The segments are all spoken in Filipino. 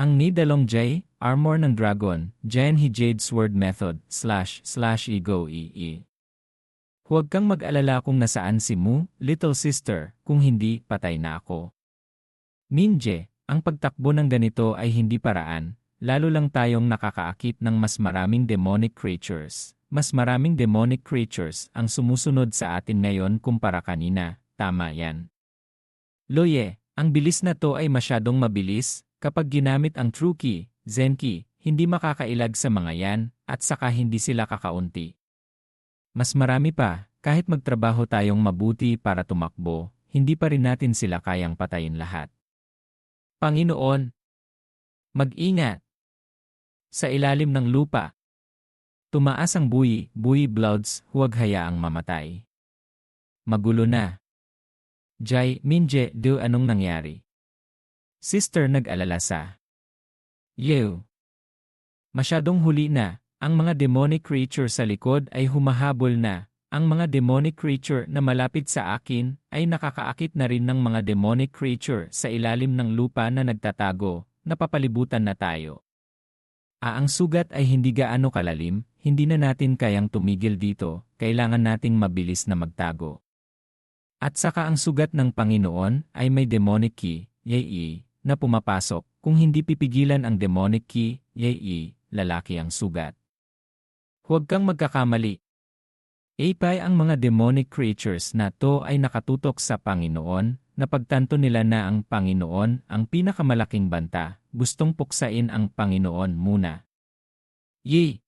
Ang Nidalong J, Armor ng Dragon, Genhi Jade Sword Method, / Ego EE. Huwag kang mag-alala kung nasaan si Mu, little sister, kung hindi, patay na ako. Minje, ang pagtakbo ng ganito ay hindi paraan, lalo lang tayong nakakaakit ng mas maraming demonic creatures. Mas maraming demonic creatures ang sumusunod sa atin ngayon kumpara kanina, tama yan. Loye, ang bilis na to ay masyadong mabilis, kapag ginamit ang True Key, Zenki, hindi makakailag sa mga yan, at saka hindi sila kakaunti. Mas marami pa, kahit magtrabaho tayong mabuti para tumakbo, hindi pa rin natin sila kayang patayin lahat. Panginoon, mag-ingat! Sa ilalim ng lupa, tumaas ang buyi bloods, huwag hayaang mamatay. Magulo na. Jai, Minje, anong nangyari? Sister nag-alala sa. Yew. Masyadong huli na, ang mga demonic creature sa likod ay humahabol na. Ang mga demonic creature na malapit sa akin ay nakakaakit na rin ng mga demonic creature sa ilalim ng lupa na nagtatago, napapalibutan na tayo. Ang sugat ay hindi gaano kalalim, hindi na natin kayang tumigil dito, kailangan nating mabilis na magtago. At saka ang sugat ng Panginoon ay may demonic key, yay, na pumapasok, kung hindi pipigilan ang demonic key, yay, lalaki ang sugat. Huwag kang magkakamali. Apay ang mga demonic creatures na to ay nakatutok sa Panginoon, napagtanto nila na ang Panginoon ang pinakamalaking banta, gustong puksain ang Panginoon muna. Yee!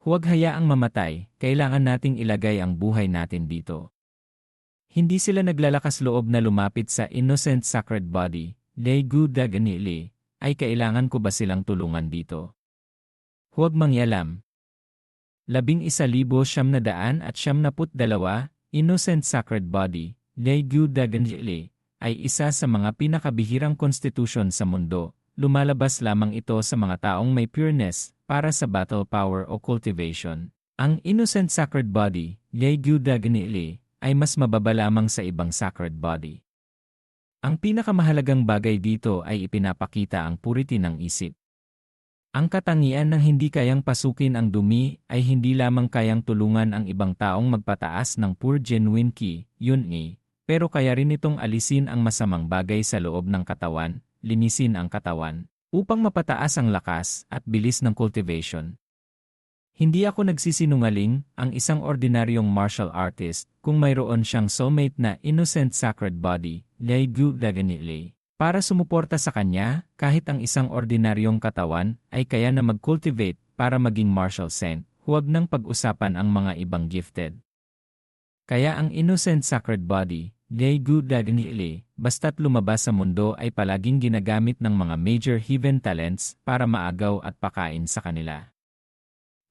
Huwag hayaang mamatay, kailangan nating ilagay ang buhay natin dito. Hindi sila naglalakas loob na lumapit sa innocent sacred body, Legu Daganili, ay kailangan ko ba silang tulungan dito? Huwag mangyalam. 11,972, innocent sacred body, Legu Daganili, ay isa sa mga pinakabihirang konstitusyon sa mundo. Lumalabas lamang ito sa mga taong may pureness para sa battle power o cultivation. Ang innocent sacred body, Legu Daganili, ay mas mababa lamang sa ibang sacred body. Ang pinakamahalagang bagay dito ay ipinapakita ang purity ng isip. Ang katangian ng hindi kayang pasukin ang dumi ay hindi lamang kayang tulungan ang ibang taong magpataas ng pure genuine ki, yun pero kaya rin itong alisin ang masamang bagay sa loob ng katawan, linisin ang katawan, upang mapataas ang lakas at bilis ng cultivation. Hindi ako nagsisinungaling, ang isang ordinaryong martial artist, kung mayroon siyang soulmate na innocent sacred body, Legu Daganili, para sumuporta sa kanya, kahit ang isang ordinaryong katawan ay kaya na mag-cultivate para maging martial saint, huwag nang pag-usapan ang mga ibang gifted. Kaya ang innocent sacred body, Legu Daganili, basta't lumabas sa mundo ay palaging ginagamit ng mga major heathen talents para maagaw at pakain sa kanila.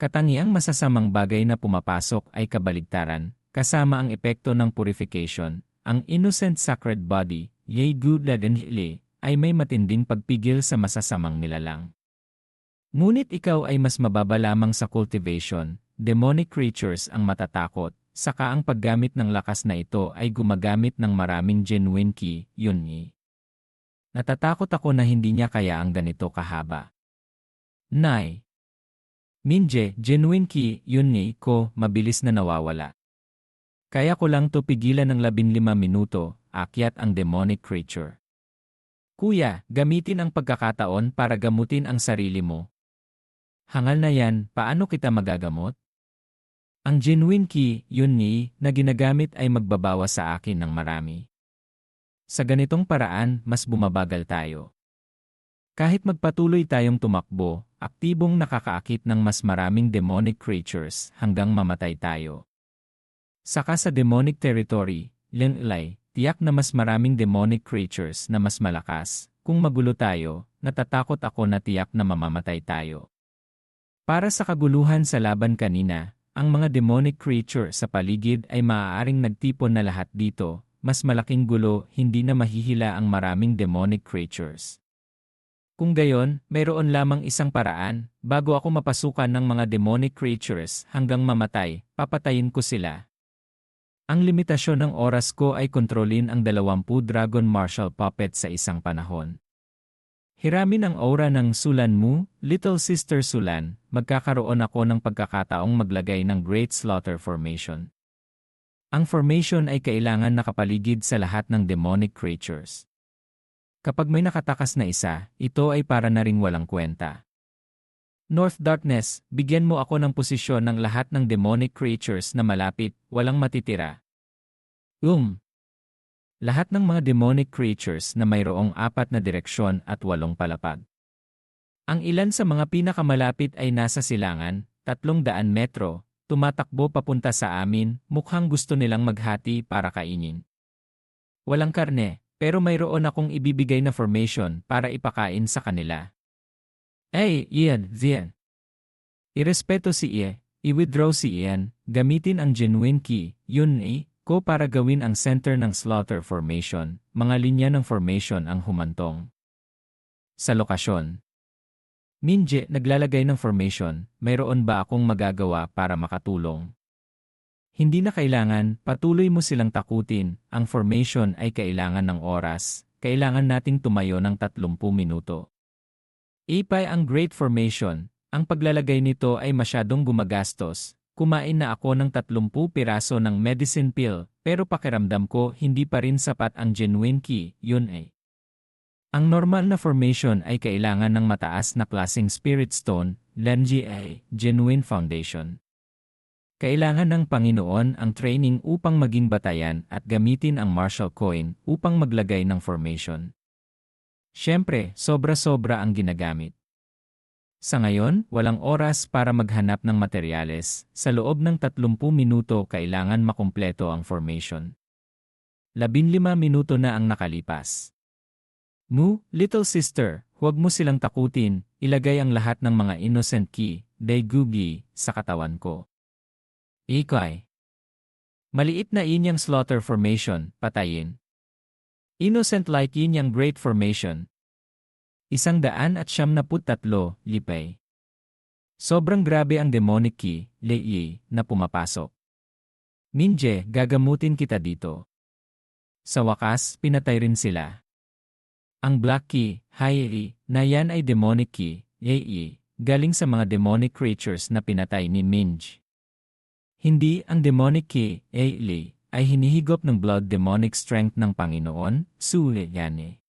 Katangiang masasamang bagay na pumapasok ay kabaligtaran, kasama ang epekto ng purification. Ang innocent sacred body, Legu Daganili, ay may matinding pagpigil sa masasamang nilalang. Ngunit ikaw ay mas mababa lamang sa cultivation, demonic creatures ang matatakot, saka ang paggamit ng lakas na ito ay gumagamit ng maraming genuine ki, yun Natatakot ako na hindi niya kaya ang ganito kahaba. Nay. Minje, genuine ki, yun ko, mabilis na nawawala. Kaya ko lang to pigilan ng 15 minuto, akyat ang demonic creature. Kuya, gamitin ang pagkakataon para gamutin ang sarili mo. Hangal na yan, paano kita magagamot? Ang genuine ki, yun na ginagamit ay magbabawa sa akin ng marami. Sa ganitong paraan, mas bumabagal tayo. Kahit magpatuloy tayong tumakbo, aktibong nakakaakit ng mas maraming demonic creatures hanggang mamatay tayo. Saka sa demonic territory, Lenlay, tiyak na mas maraming demonic creatures na mas malakas. Kung magulo tayo, natatakot ako na tiyak na mamamatay tayo. Para sa kaguluhan sa laban kanina, ang mga demonic creature sa paligid ay maaaring nagtipon na lahat dito, mas malaking gulo, hindi na mahihila ang maraming demonic creatures. Kung gayon, mayroon lamang isang paraan, bago ako mapasukan ng mga demonic creatures hanggang mamatay, papatayin ko sila. Ang limitasyon ng oras ko ay kontrolin ang 20 dragon martial puppet sa isang panahon. Hiramin ang aura ng Sulan mo, Little Sister Sulan, magkakaroon ako ng pagkakataong maglagay ng Great Slaughter Formation. Ang formation ay kailangan nakapaligid sa lahat ng demonic creatures. Kapag may nakatakas na isa, ito ay para na ring walang kwenta. North Darkness, bigyan mo ako ng posisyon ng lahat ng demonic creatures na malapit, walang matitira. Lahat ng mga demonic creatures na mayroong 4 na direksyon at 8 palapag. Ang ilan sa mga pinakamalapit ay nasa silangan, 300 metro, tumatakbo papunta sa amin, mukhang gusto nilang maghati para kainin. Walang karne, pero mayroon akong ibibigay na formation para ipakain sa kanila. Ian. Irespeto si i-withdraw si Ian, gamitin ang genuine key, yun ko para gawin ang center ng slaughter formation, mga linya ng formation ang humantong. Sa lokasyon. Minje, naglalagay ng formation, mayroon ba akong magagawa para makatulong? Hindi na kailangan, patuloy mo silang takutin, ang formation ay kailangan ng oras, kailangan nating tumayo ng 30 minuto. Ipay ang Great Formation, ang paglalagay nito ay masyadong gumagastos. Kumain na ako ng 30 piraso ng medicine pill, pero pakiramdam ko hindi pa rin sapat ang genuine key, yun ay. Ang normal na formation ay kailangan ng mataas na klaseng spirit stone, LNGA, genuine foundation. Kailangan ng Panginoon ang training upang maging batayan at gamitin ang martial coin upang maglagay ng formation. Siyempre, sobra-sobra ang ginagamit. Sa ngayon, walang oras para maghanap ng materyales. Sa loob ng 30 minuto kailangan makumpleto ang formation. 15 minuto na ang nakalipas. Little Sister, huwag mo silang takutin, ilagay ang lahat ng mga innocent key, Daigugi, sa katawan ko. Ikay. Maliit na inyang slaughter formation, patayin. Innocent like inyang great formation. 173, lipay. Sobrang grabe ang demonic key, Lei, na pumapasok. Minje, gagamutin kita dito. Sa wakas, pinatay rin sila. Ang black key, Hairi, na yan ay demonic key, Lei, galing sa mga demonic creatures na pinatay ni Minj. Hindi ang demonic key, Lei, ay hinihigop ng blood demonic strength ng Panginoon, Sule Yane.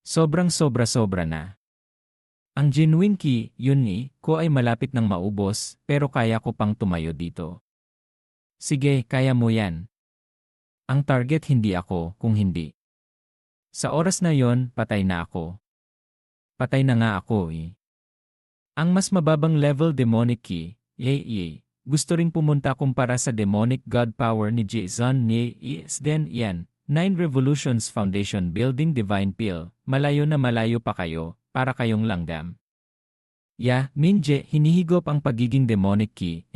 Sobrang sobra-sobra na. Ang genuine key, yun ko ay malapit ng maubos, pero kaya ko pang tumayo dito. Sige, kaya mo yan. Ang target hindi ako, kung hindi. Sa oras na yon, patay na ako. Patay na nga ako Ang mas mababang level demonic key, gusto ring pumunta kumpara sa demonic god power ni Jason ni Isden yan. 9 Revolutions Foundation Building Divine Pill, malayo na malayo pa kayo, para kayong langgam. Minje, hinihigop ang pagiging demonic key,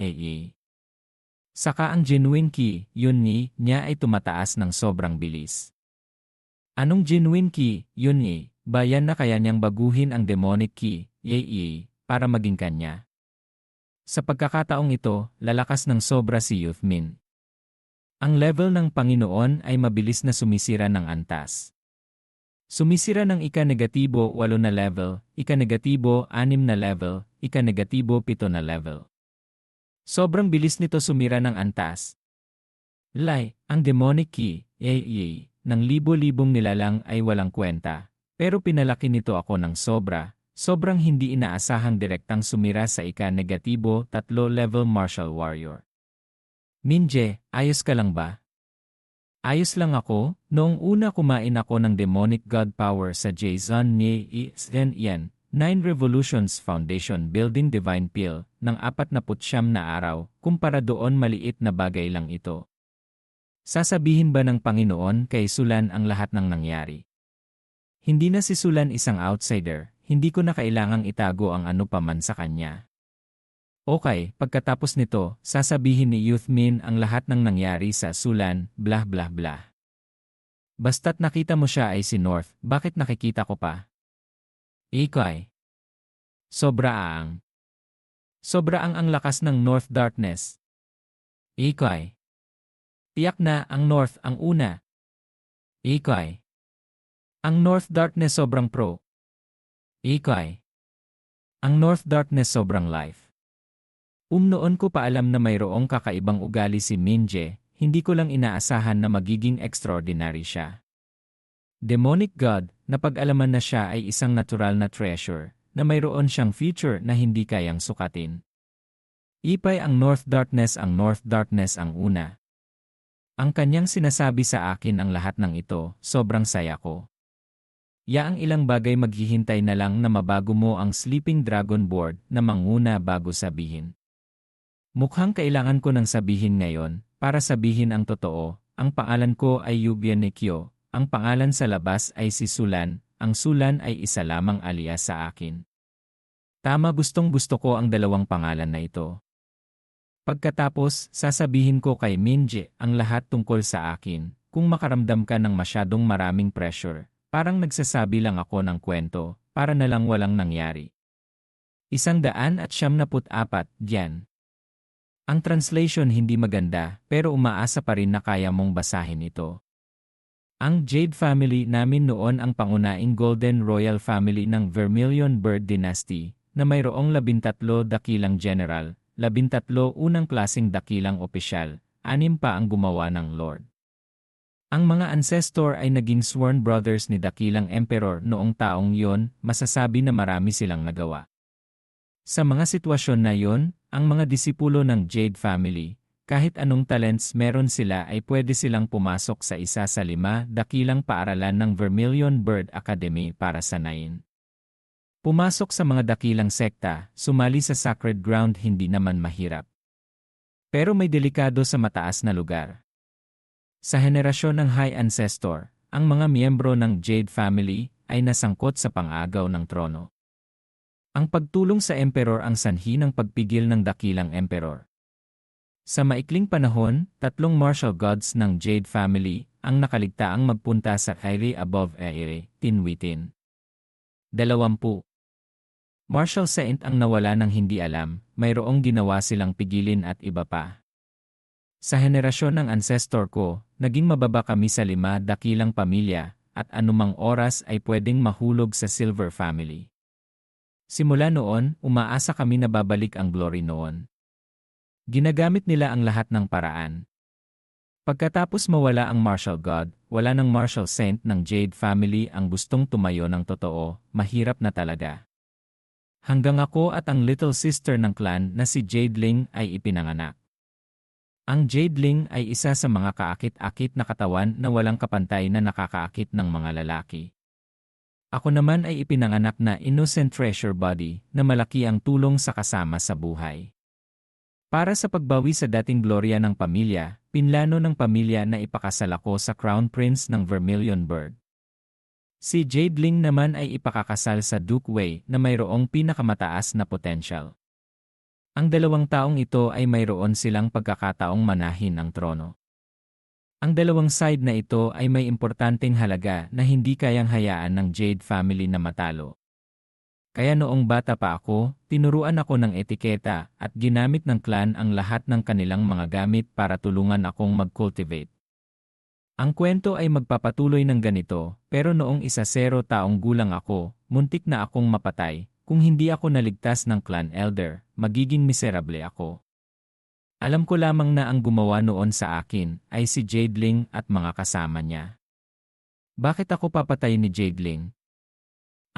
Saka ang genuine key, yun niya ay tumataas ng sobrang bilis. Anong genuine key, yun bayan na kaya niyang baguhin ang demonic key, para maging kanya. Sa pagkakataong ito, lalakas ng sobra si Youthmin. Ang level ng Panginoon ay mabilis na sumisira ng antas. Sumisira ng ika-negatibo 8 na level, ika-negatibo 6 na level, ika-negatibo 7 na level. Sobrang bilis nito sumira ng antas. Ang demonic key, ng libo-libong nilalang ay walang kwenta, pero pinalaki nito ako ng sobra, sobrang hindi inaasahang direktang sumira sa ika-negatibo 3 level martial warrior. Minje, ayos ka lang ba? Ayos lang ako, noong una kumain ako ng demonic god power sa Jason ni Isden yan, 9 Revolutions Foundation Building Divine Pill, ng 49 na araw, kumpara doon maliit na bagay lang ito. Sasabihin ba ng Panginoon kay Sulan ang lahat ng nangyari? Hindi na si Sulan isang outsider, hindi ko na kailangang itago ang ano paman sa kanya. Okay, pagkatapos nito, sasabihin ni Youthmin ang lahat ng nangyari sa Sulan, blah blah blah. Basta't nakita mo siya ay si North, bakit nakikita ko pa? Ikay. Sobra ang lakas ng North Darkness. Ikay. Tiyak na ang North ang una. Ikay. Ang North Darkness sobrang pro. Ikay. Ang North Darkness sobrang life. Noon ko pa alam na mayroong kakaibang ugali si Minje, hindi ko lang inaasahan na magiging extraordinary siya. Demonic God, napag-alaman na siya ay isang natural na treasure, na mayroon siyang future na hindi kayang sukatin. Ipay ang North Darkness ang una. Ang kanyang sinasabi sa akin ang lahat ng ito, sobrang saya ko. Yaang ilang bagay maghihintay na lang na mabago mo ang Sleeping Dragon board na manguna bago sabihin. Mukhang kailangan ko nang sabihin ngayon, para sabihin ang totoo, ang pangalan ko ay Yubia Nikyo, ang pangalan sa labas ay si Sulan, ang Sulan ay isa lamang alias sa akin. Tama, gustong-gusto ko ang dalawang pangalan na ito. Pagkatapos, sasabihin ko kay Minje ang lahat tungkol sa akin, kung makaramdam ka ng masyadong maraming pressure, parang nagsasabi lang ako ng kwento, para na lang walang nangyari. 174, diyan. Ang translation hindi maganda, pero umaasa pa rin na kaya mong basahin ito. Ang Jade family namin noon ang pangunaing Golden Royal family ng Vermilion Bird Dynasty, na mayroong 13 dakilang general, 13 unang klaseng dakilang opisyal, 6 pa ang gumawa ng Lord. Ang mga ancestor ay naging sworn brothers ni dakilang emperor noong taong yon, masasabi na marami silang nagawa. Sa mga sitwasyon na yon, ang mga disipulo ng Jade family, kahit anong talents meron sila ay pwede silang pumasok sa isa sa 5 dakilang paaralan ng Vermilion Bird Academy para sanayin. Pumasok sa mga dakilang sekta, sumali sa sacred ground hindi naman mahirap. Pero may delikado sa mataas na lugar. Sa henerasyon ng High Ancestor, ang mga miyembro ng Jade family ay nasangkot sa pang-agaw ng trono. Ang pagtulong sa emperor ang sanhi ng pagpigil ng dakilang emperor. Sa maikling panahon, 3 martial gods ng Jade family ang nakaligtaang magpunta sa Aire above Aire, Tinwitin. 20. Martial Saint ang nawala ng hindi alam, mayroong ginawa silang pigilin at iba pa. Sa henerasyon ng ancestor ko, naging mababa kami sa 5 dakilang pamilya, at anumang oras ay pwedeng mahulog sa Silver family. Simula noon, umaasa kami na babalik ang glory noon. Ginagamit nila ang lahat ng paraan. Pagkatapos mawala ang martial god, wala ng martial saint ng Jade family ang gustong tumayo ng totoo, mahirap na talaga. Hanggang ako at ang little sister ng clan na si Jadeling ay ipinanganak. Ang Jadeling ay isa sa mga kaakit-akit na katawan na walang kapantay na nakakaakit ng mga lalaki. Ako naman ay ipinanganak na innocent treasure body na malaki ang tulong sa kasama sa buhay. Para sa pagbawi sa dating glorya ng pamilya, pinlano ng pamilya na ipakasal ako sa Crown Prince ng Vermilion Bird. Si Jadeling naman ay ipakakasal sa Duke Wei na mayroong pinakamataas na potential. Ang dalawang taong ito ay mayroon silang pagkakataong manahin ang trono. Ang dalawang side na ito ay may importanteng halaga na hindi kayang hayaan ng Jade family na matalo. Kaya noong bata pa ako, tinuruan ako ng etiketa at ginamit ng clan ang lahat ng kanilang mga gamit para tulungan akong mag-cultivate. Ang kwento ay magpapatuloy ng ganito, pero noong 10 taong gulang ako, muntik na akong mapatay. Kung hindi ako naligtas ng clan elder, magiging miserable ako. Alam ko lamang na ang gumawa noon sa akin ay si Jadeling at mga kasama niya. Bakit ako papatay ni Jadeling?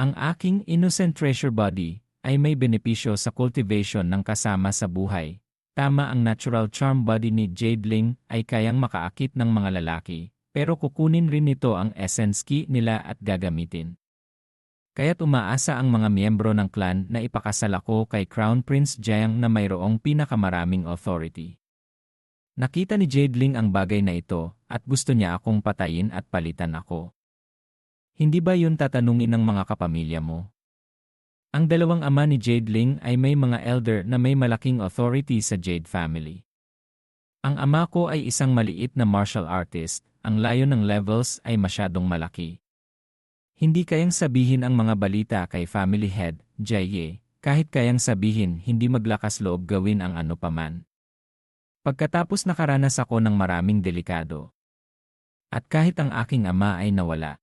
Ang aking innocent treasure body ay may benepisyo sa cultivation ng kasama sa buhay. Tama, ang natural charm body ni Jadeling ay kayang makaakit ng mga lalaki, pero kukunin rin nito ang essence key nila at gagamitin. Kaya't umaasa ang mga miyembro ng clan na ipakasal ako kay Crown Prince Jiang na mayroong pinakamaraming authority. Nakita ni Jadeling ang bagay na ito at gusto niya akong patayin at palitan ako. Hindi ba yun tatanungin ng mga kapamilya mo? Ang dalawang ama ni Jadeling ay may mga elder na may malaking authority sa Jade family. Ang ama ko ay isang maliit na martial artist, ang layo ng levels ay masyadong malaki. Hindi kayang sabihin ang mga balita kay family head, Jaye, kahit kayang sabihin hindi maglakas loob gawin ang ano paman. Pagkatapos nakaranas ako ng maraming delikado. At kahit ang aking ama ay nawala.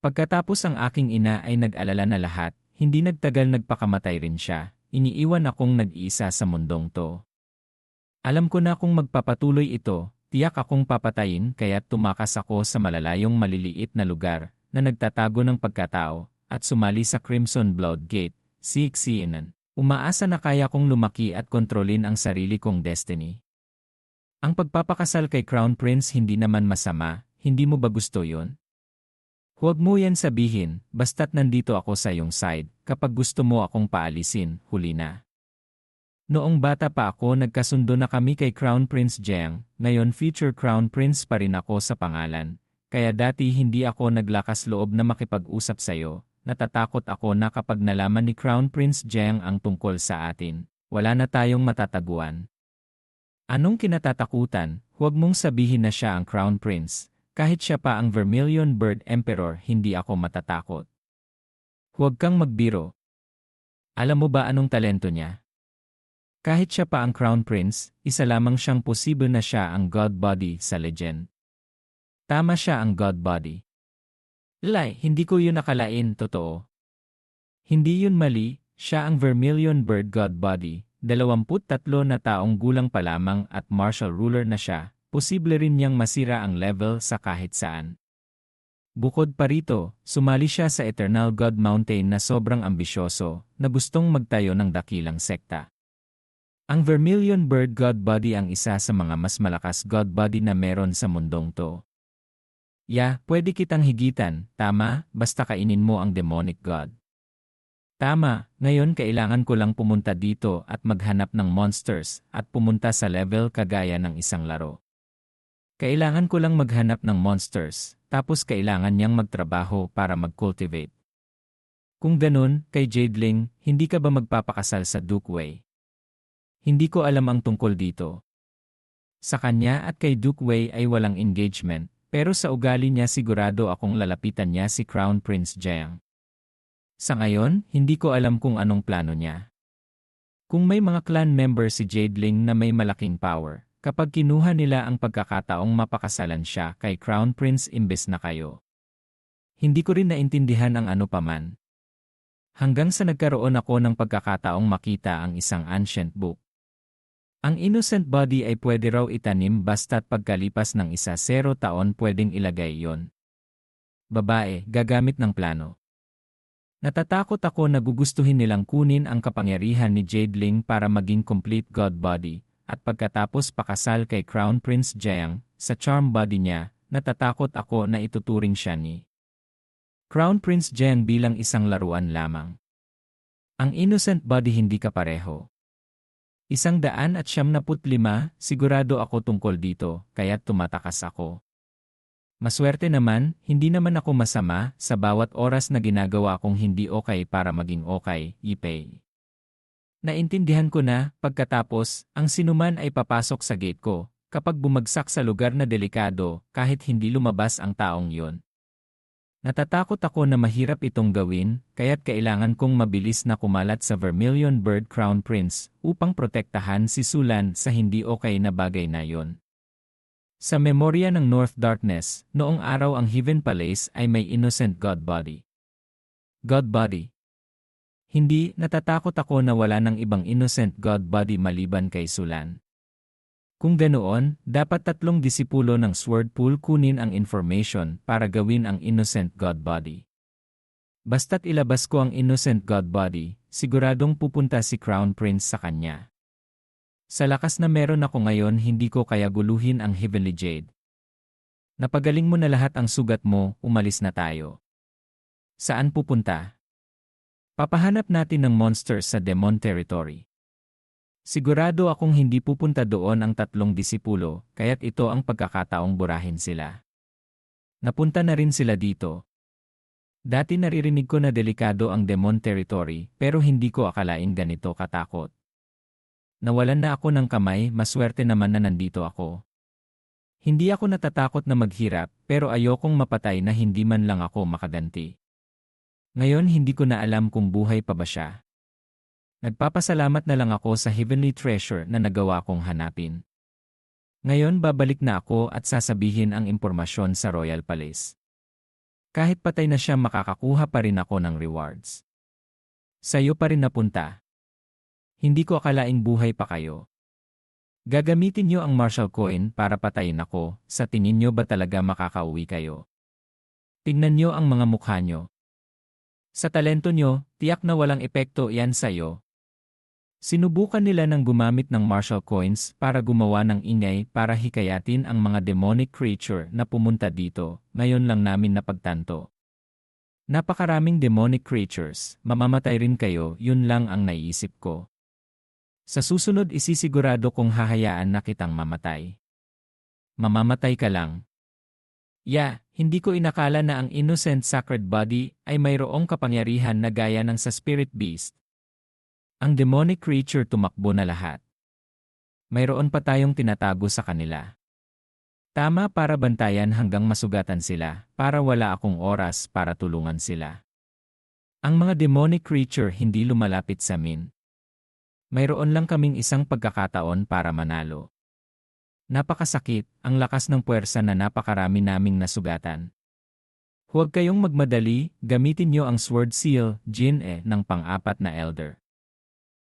Pagkatapos ang aking ina ay nag-alala na lahat, hindi nagtagal nagpakamatay rin siya, iniiwan akong nag-iisa sa mundong to. Alam ko na kung magpapatuloy ito, tiyak akong papatayin kaya tumakas ako sa malalayong maliliit na lugar na nagtatago ng pagkatao at sumali sa Crimson Blood Gate, CXCNN. Umaasa na kaya kong lumaki at kontrolin ang sarili kong destiny. Ang pagpapakasal kay Crown Prince hindi naman masama, hindi mo ba gusto yon? Huwag mo yan sabihin, basta't nandito ako sa iyong side, kapag gusto mo akong paalisin, huli na. Noong bata pa ako nagkasundo na kami kay Crown Prince Jiang, ngayon future Crown Prince pa rin ako sa pangalan, kaya dati hindi ako naglakas loob na makipag-usap sa'yo. Natatakot ako na kapag nalaman ni Crown Prince Jiang ang tungkol sa atin, wala na tayong matataguan. Anong kinatatakutan? Huwag mong sabihin na siya ang Crown Prince. Kahit siya pa ang Vermilion Bird Emperor, hindi ako matatakot. Huwag kang magbiro. Alam mo ba anong talento niya? Kahit siya pa ang Crown Prince, isa lamang siyang posible na siya ang God Body sa legend. Tama siya ang God Body. Lai, hindi ko yun nakalain, totoo. Hindi yun mali, siya ang Vermilion Bird God Body, 23 na taong gulang pa lamang at martial ruler na siya, posible rin niyang masira ang level sa kahit saan. Bukod pa rito, sumali siya sa Eternal God Mountain na sobrang ambisyoso, na gustong magtayo ng dakilang sekta. Ang Vermilion Bird God Body ang isa sa mga mas malakas God Body na meron sa mundong to. Pwede kitang higitan, tama, basta kainin mo ang demonic god. Tama, ngayon kailangan ko lang pumunta dito at maghanap ng monsters at pumunta sa level kagaya ng isang laro. Kailangan ko lang maghanap ng monsters, tapos kailangan niyang magtrabaho para mag-cultivate. Kung ganun, kay Jadeling, hindi ka ba magpapakasal sa Duke Wei? Hindi ko alam ang tungkol dito. Sa kanya at kay Duke Wei ay walang engagement. Pero sa ugali niya sigurado akong lalapitan niya si Crown Prince Jiang. Sa ngayon, hindi ko alam kung anong plano niya. Kung may mga clan member si Jadeling na may malaking power, kapag kinuha nila ang pagkakataong mapakasalan siya kay Crown Prince imbes na kayo. Hindi ko rin naintindihan ang ano paman. Hanggang sa nagkaroon ako ng pagkakataong makita ang isang ancient book. Ang innocent body ay pwede raw itanim basta't pagkalipas ng 10 taon pwedeng ilagay yon. Babae, gagamit ng plano. Natatakot ako na gugustuhin nilang kunin ang kapangyarihan ni Jadeling para maging complete God body, at pagkatapos pakasal kay Crown Prince Jiang, sa charm body niya, natatakot ako na ituturing siya ni Crown Prince Jiang bilang isang laruan lamang. Ang innocent body hindi kapareho. 175, sigurado ako tungkol dito, kaya't tumatakas ako. Maswerte naman, hindi naman ako masama sa bawat oras na ginagawa kong hindi okay para maging okay, Ipei. Naintindihan ko na, pagkatapos, ang sinuman ay papasok sa gate ko, kapag bumagsak sa lugar na delikado, kahit hindi lumabas ang taong yon. Natatakot ako na mahirap itong gawin, kaya't kailangan kong mabilis na kumalat sa Vermilion Bird Crown Prince upang protektahan si Sulan sa hindi okay na bagay na yon. Sa memorya ng North Darkness, noong araw ang Heaven Palace ay may innocent God body. God body. Hindi, natatakot ako na wala ng ibang innocent God body maliban kay Sulan. Kung ganoon, dapat 3 disipulo ng Sword Pool kunin ang information para gawin ang innocent God body. Basta't ilabas ko ang innocent God body, siguradong pupunta si Crown Prince sa kanya. Sa lakas na meron ako ngayon hindi ko kaya guluhin ang Heavenly Jade. Napagaling mo na lahat ang sugat mo, umalis na tayo. Saan pupunta? Papahanap natin ng monsters sa Demon Territory. Sigurado akong hindi pupunta doon ang 3 disipulo, kaya't ito ang pagkakataong burahin sila. Napunta na rin sila dito. Dati naririnig ko na delikado ang Demon Territory, pero hindi ko akalain ganito katakot. Nawalan na ako ng kamay, maswerte naman na nandito ako. Hindi ako natatakot na maghirap, pero ayokong mapatay na hindi man lang ako makaganti. Ngayon hindi ko na alam kung buhay pa ba siya. Nagpapasalamat na lang ako sa Heavenly Treasure na nagawa kong hanapin. Ngayon babalik na ako at sasabihin ang impormasyon sa Royal Palace. Kahit patay na siya makakakuha pa rin ako ng rewards. Sa'yo pa rin napunta. Hindi ko akalaing buhay pa kayo. Gagamitin niyo ang Marshall Coin para patayin ako, sa tingin niyo ba talaga makakauwi kayo? Tingnan niyo ang mga mukha niyo. Sa talento niyo, tiyak na walang epekto iyan sa'yo. Sinubukan nila ng gumamit ng Marshall Coins para gumawa ng ingay para hikayatin ang mga demonic creature na pumunta dito, ngayon lang namin napagtanto. Napakaraming demonic creatures, mamamatay rin kayo, yun lang ang naiisip ko. Sa susunod isisigurado kong hahayaan na kitang mamatay. Mamamatay ka lang. Hindi ko inakala na ang innocent sacred body ay mayroong kapangyarihan na gaya ng sa spirit beast. Ang demonic creature tumakbo na lahat. Mayroon pa tayong tinatago sa kanila. Tama para bantayan hanggang masugatan sila, para wala akong oras para tulungan sila. Ang mga demonic creature hindi lumalapit sa amin. Mayroon lang kaming isang pagkakataon para manalo. Napakasakit, ang lakas ng puwersa na napakarami naming nasugatan. Huwag kayong magmadali, gamitin niyo ang Sword Seal, Jin ng pang-apat na Elder.